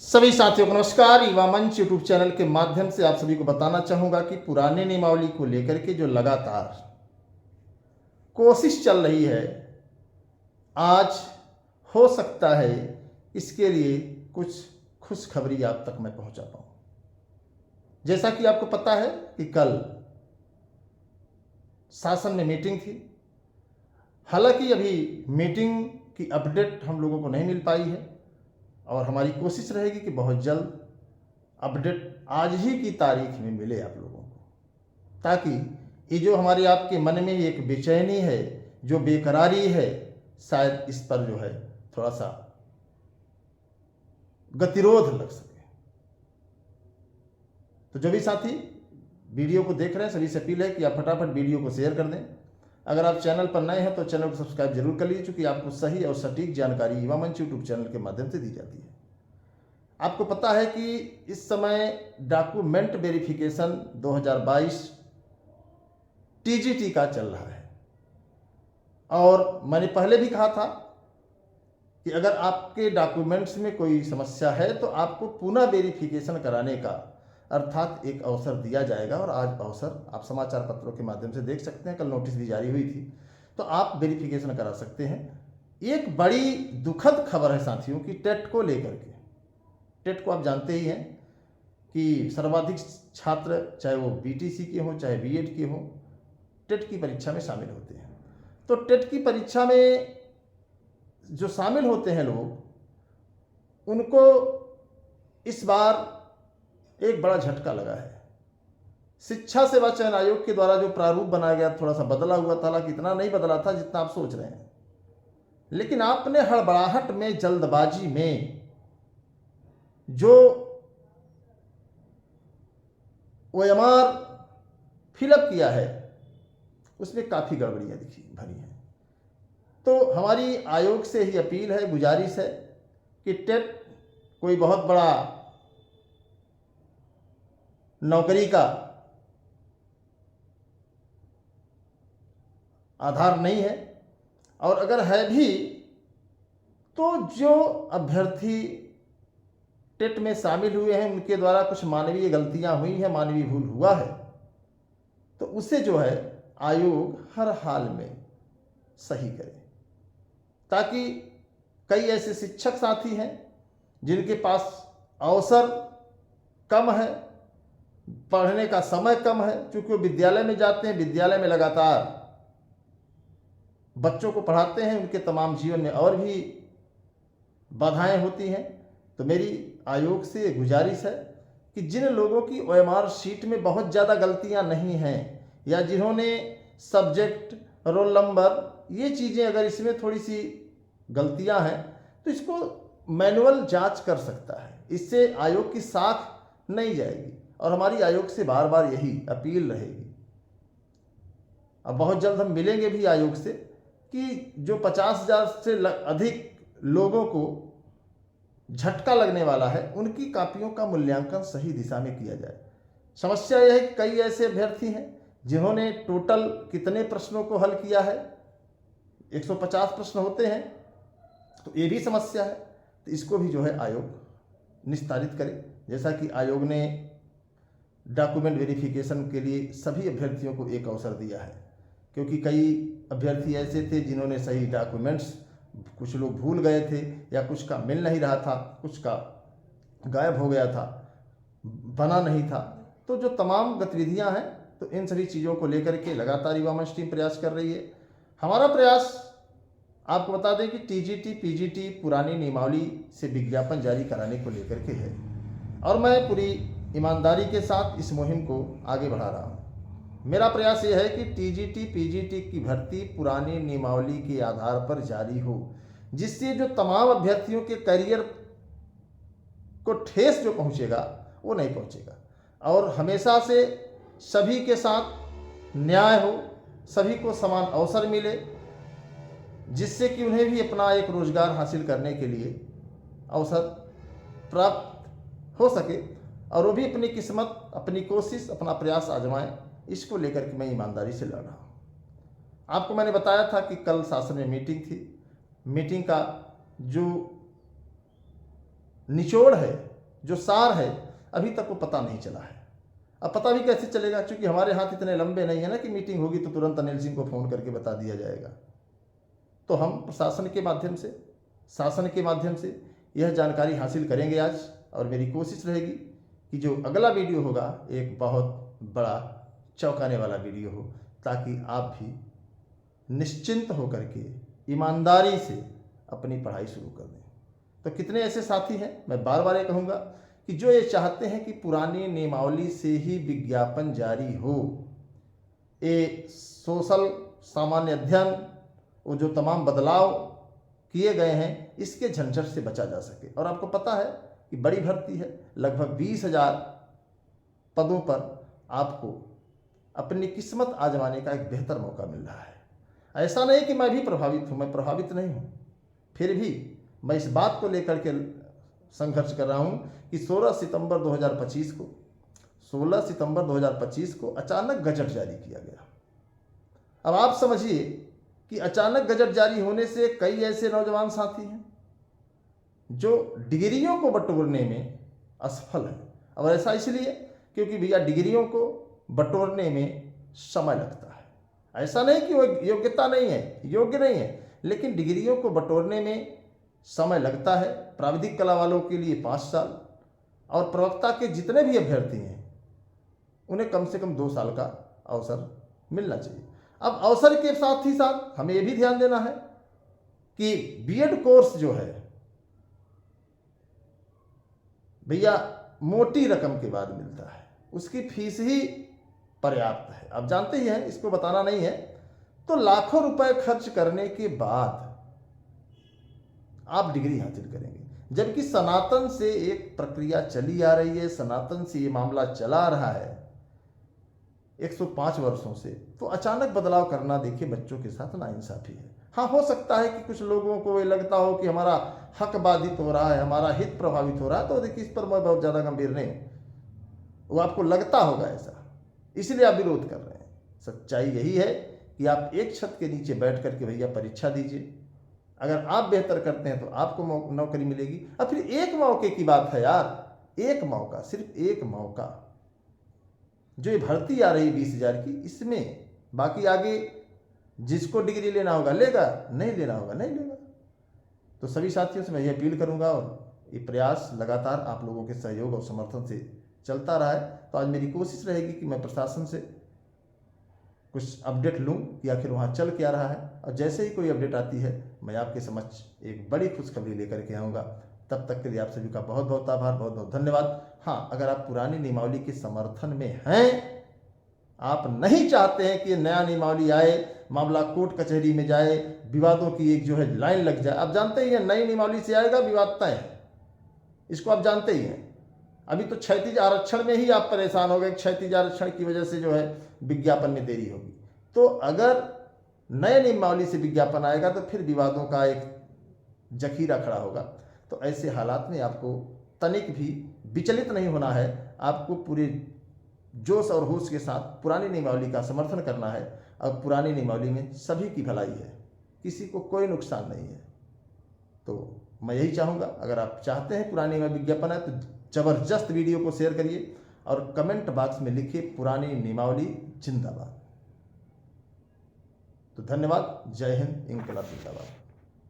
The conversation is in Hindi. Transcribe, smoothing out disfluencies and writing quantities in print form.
सभी साथियों को नमस्कार। युवा मंच यूट्यूब चैनल के माध्यम से आप सभी को बताना चाहूँगा कि पुराने नियमावली को लेकर के जो लगातार कोशिश चल रही है, आज हो सकता है इसके लिए कुछ खुशखबरी आप तक मैं पहुँचा पाऊँ। जैसा कि आपको पता है कि कल शासन में मीटिंग थी। हालांकि अभी मीटिंग की अपडेट हम लोगों को नहीं मिल पाई है और हमारी कोशिश रहेगी कि बहुत जल्द अपडेट आज ही की तारीख में मिले आप लोगों को, ताकि ये जो हमारे आपके मन में एक बेचैनी है, जो बेकरारी है, शायद इस पर जो है थोड़ा सा गतिरोध लग सके। तो जो भी साथी वीडियो को देख रहे हैं सभी से अपील है कि आप फटाफट वीडियो को शेयर कर दें। अगर आप चैनल पर नए हैं तो चैनल को सब्सक्राइब जरूर कर लीजिए, क्योंकि आपको सही और सटीक जानकारी युवा मंच यूट्यूब चैनल के माध्यम से दी जाती है। आपको पता है कि इस समय डॉक्यूमेंट वेरिफिकेशन 2022 टीजीटी का चल रहा है और मैंने पहले भी कहा था कि अगर आपके डॉक्यूमेंट्स में कोई समस्या है तो आपको पुनः वेरिफिकेशन कराने का अर्थात एक अवसर दिया जाएगा। और आज अवसर आप समाचार पत्रों के माध्यम से देख सकते हैं, कल नोटिस भी जारी हुई थी, तो आप वेरिफिकेशन करा सकते हैं। एक बड़ी दुखद खबर है साथियों की टेट को लेकर के। टेट को आप जानते ही हैं कि सर्वाधिक छात्र चाहे वो बीटीसी के हों चाहे बीएड के हों, टेट की परीक्षा में शामिल होते हैं। तो टेट की परीक्षा में जो शामिल होते हैं लोग, उनको इस बार एक बड़ा झटका लगा है। शिक्षा सेवा चयन आयोग के द्वारा जो प्रारूप बनाया गया थोड़ा सा बदला हुआ था, हालांकि इतना नहीं बदला था जितना आप सोच रहे हैं, लेकिन आपने हड़बड़ाहट में, जल्दबाजी में जो ओएमआर फिलअप किया है उसमें काफ़ी गड़बड़ियाँ दिखी भरी हैं। तो हमारी आयोग से ही अपील है, गुजारिश है कि टेट कोई बहुत बड़ा नौकरी का आधार नहीं है, और अगर है भी तो जो अभ्यर्थी टेट में शामिल हुए हैं उनके द्वारा कुछ मानवीय गलतियां हुई हैं, मानवीय भूल हुआ है, तो उसे जो है आयोग हर हाल में सही करे, ताकि कई ऐसे शिक्षक साथी हैं जिनके पास अवसर कम है, पढ़ने का समय कम है, क्योंकि वो विद्यालय में जाते हैं, विद्यालय में लगातार बच्चों को पढ़ाते हैं, उनके तमाम जीवन में और भी बाधाएं होती हैं। तो मेरी आयोग से गुजारिश है कि जिन लोगों की ओएमआर शीट में बहुत ज़्यादा गलतियां नहीं हैं, या जिन्होंने सब्जेक्ट, रोल नंबर, ये चीज़ें अगर इसमें थोड़ी सी गलतियां हैं तो इसको मैनुअल जांच कर सकता है, इससे आयोग की साख नहीं जाएगी। और हमारी आयोग से बार बार यही अपील रहेगी। अब बहुत जल्द हम मिलेंगे भी आयोग से कि जो 50,000 से अधिक लोगों को झटका लगने वाला है, उनकी कापियों का मूल्यांकन सही दिशा में किया जाए। समस्या यह है कि कई ऐसे अभ्यर्थी हैं जिन्होंने टोटल कितने प्रश्नों को हल किया है, 150 प्रश्न होते हैं, तो ये भी समस्या है। तो इसको भी जो है आयोग निस्तारित करे। जैसा कि आयोग ने डॉक्यूमेंट वेरिफिकेशन के लिए सभी अभ्यर्थियों को एक अवसर दिया है, क्योंकि कई अभ्यर्थी ऐसे थे जिन्होंने सही डॉक्यूमेंट्स, कुछ लोग भूल गए थे या कुछ का मिल नहीं रहा था, कुछ का गायब हो गया था, बना नहीं था। तो जो तमाम गतिविधियां हैं, तो इन सभी चीज़ों को लेकर के लगातार युवा मंच टीम प्रयास कर रही है। हमारा प्रयास आपको बता दें कि टीजीटी पीजीटी पुरानी नियमावली से विज्ञापन जारी कराने को लेकर के है, और मैं पूरी ईमानदारी के साथ इस मुहिम को आगे बढ़ा रहा हूँ। मेरा प्रयास यह है कि टीजीटी पीजीटी की भर्ती पुरानी नियमावली के आधार पर जारी हो, जिससे जो तमाम अभ्यर्थियों के करियर को ठेस जो पहुँचेगा वो नहीं पहुँचेगा, और हमेशा से सभी के साथ न्याय हो, सभी को समान अवसर मिले, जिससे कि उन्हें भी अपना एक रोजगार हासिल करने के लिए अवसर प्राप्त हो सके, और वो भी अपनी किस्मत, अपनी कोशिश, अपना प्रयास आजमाएं। इसको लेकर के मैं ईमानदारी से लड़ रहा हूँ। आपको मैंने बताया था कि कल शासन में मीटिंग थी। मीटिंग का जो निचोड़ है, जो सार है, अभी तक वो पता नहीं चला है। अब पता भी कैसे चलेगा, क्योंकि हमारे हाथ इतने लंबे नहीं है ना कि मीटिंग होगी तो तुरंत अनिल सिंह को फ़ोन करके बता दिया जाएगा। तो हम प्रशासन के माध्यम से, शासन के माध्यम से यह जानकारी हासिल करेंगे आज, और मेरी कोशिश रहेगी कि जो अगला वीडियो होगा एक बहुत बड़ा चौंकाने वाला वीडियो हो, ताकि आप भी निश्चिंत होकर के ईमानदारी से अपनी पढ़ाई शुरू कर दें। तो कितने ऐसे साथी हैं, मैं बार बार ये कहूँगा कि जो ये चाहते हैं कि पुरानी नियमावली से ही विज्ञापन जारी हो, ये सोशल सामान्य अध्ययन, वो जो तमाम बदलाव किए गए हैं, इसके झंझट से बचा जा सके। और आपको पता है कि बड़ी भर्ती है, लगभग 20,000 पदों पर आपको अपनी किस्मत आजमाने का एक बेहतर मौका मिल रहा है। ऐसा नहीं कि मैं भी प्रभावित हूँ, मैं प्रभावित नहीं हूँ, फिर भी मैं इस बात को लेकर के संघर्ष कर रहा हूँ कि 16 सितंबर 2025 को अचानक गजट जारी किया गया। अब आप समझिए कि अचानक गजट जारी होने से कई ऐसे नौजवान साथी हैं जो डिग्रियों को बटोरने में असफल हैं। और ऐसा इसलिए क्योंकि भैया डिग्रियों को बटोरने में समय लगता है। ऐसा नहीं कि वो योग्यता नहीं है, योग्य नहीं है, लेकिन डिग्रियों को बटोरने में समय लगता है। प्राविधिक कला वालों के लिए 5 साल, और प्रवक्ता के जितने भी अभ्यर्थी हैं उन्हें कम से कम 2 साल का अवसर मिलना चाहिए। अब अवसर के साथ ही साथ हमें यह भी ध्यान देना है कि बीएड कोर्स जो है भैया मोटी रकम के बाद मिलता है, उसकी फीस ही पर्याप्त है। आप जानते ही हैं, इसको बताना नहीं है। तो लाखों रुपए खर्च करने के बाद आप डिग्री हासिल करेंगे, जबकि सनातन से एक प्रक्रिया चली आ रही है, सनातन से ये मामला चला रहा है 105 वर्षों से। तो अचानक बदलाव करना, देखिए, बच्चों के साथ नाइंसाफी है। हाँ, हो सकता है कि कुछ लोगों को ये लगता हो कि हमारा हक बाधित हो रहा है, हमारा हित प्रभावित हो रहा है, तो देखिए इस पर मैं बहुत ज़्यादा गंभीर नहीं हूँ। वो आपको लगता होगा ऐसा, इसलिए आप विरोध कर रहे हैं। सच्चाई यही है कि आप एक छत के नीचे बैठ करके भैया परीक्षा दीजिए। अगर आप बेहतर करते हैं तो आपको नौकरी मिलेगी। अब फिर एक मौके की बात है यार, एक मौका, सिर्फ एक मौका। जो ये भर्ती आ रही 20,000 की, इसमें बाकी आगे जिसको डिग्री लेना होगा लेगा, नहीं लेना होगा नहीं लेगा। तो सभी साथियों से मैं ये अपील करूंगा, और ये प्रयास लगातार आप लोगों के सहयोग और समर्थन से चलता रहा है। तो आज मेरी कोशिश रहेगी कि मैं प्रशासन से कुछ अपडेट लूं कि आखिर वहाँ चल क्या रहा है, और जैसे ही कोई अपडेट आती है मैं आपके समक्ष एक बड़ी खुशखबरी लेकर के आऊँगा। तब तक के लिए आप सभी का बहुत बहुत आभार, बहुत बहुत धन्यवाद। हाँ, अगर आप पुरानी नियमावली के समर्थन में हैं, आप नहीं चाहते हैं कि नया नियमावली आए, मामला कोर्ट कचहरी में जाए, विवादों की एक जो है लाइन लग जाए। आप जानते ही हैं, नई नियमावली से आएगा विवाद तय है, इसको आप जानते ही हैं। अभी तो क्षैतिज आरक्षण में ही आप परेशान हो गए, क्षैतिज आरक्षण की वजह से जो है विज्ञापन में देरी होगी। तो अगर नए नियमावली से विज्ञापन आएगा तो फिर विवादों का एक जखीरा खड़ा होगा। तो ऐसे हालात में आपको तनिक भी विचलित नहीं होना है, आपको पूरे जोश और होश के साथ पुरानी नियमावली का समर्थन करना है। और पुरानी नियमावली में सभी की भलाई है, किसी को कोई नुकसान नहीं है। तो मैं यही चाहूँगा, अगर आप चाहते हैं पुरानी में विज्ञापन है तो ज़बरदस्त वीडियो को शेयर करिए और कमेंट बॉक्स में लिखिए पुरानी नियमावली जिंदाबाद। तो धन्यवाद, जय हिंद, इंकलाब जिंदाबाद।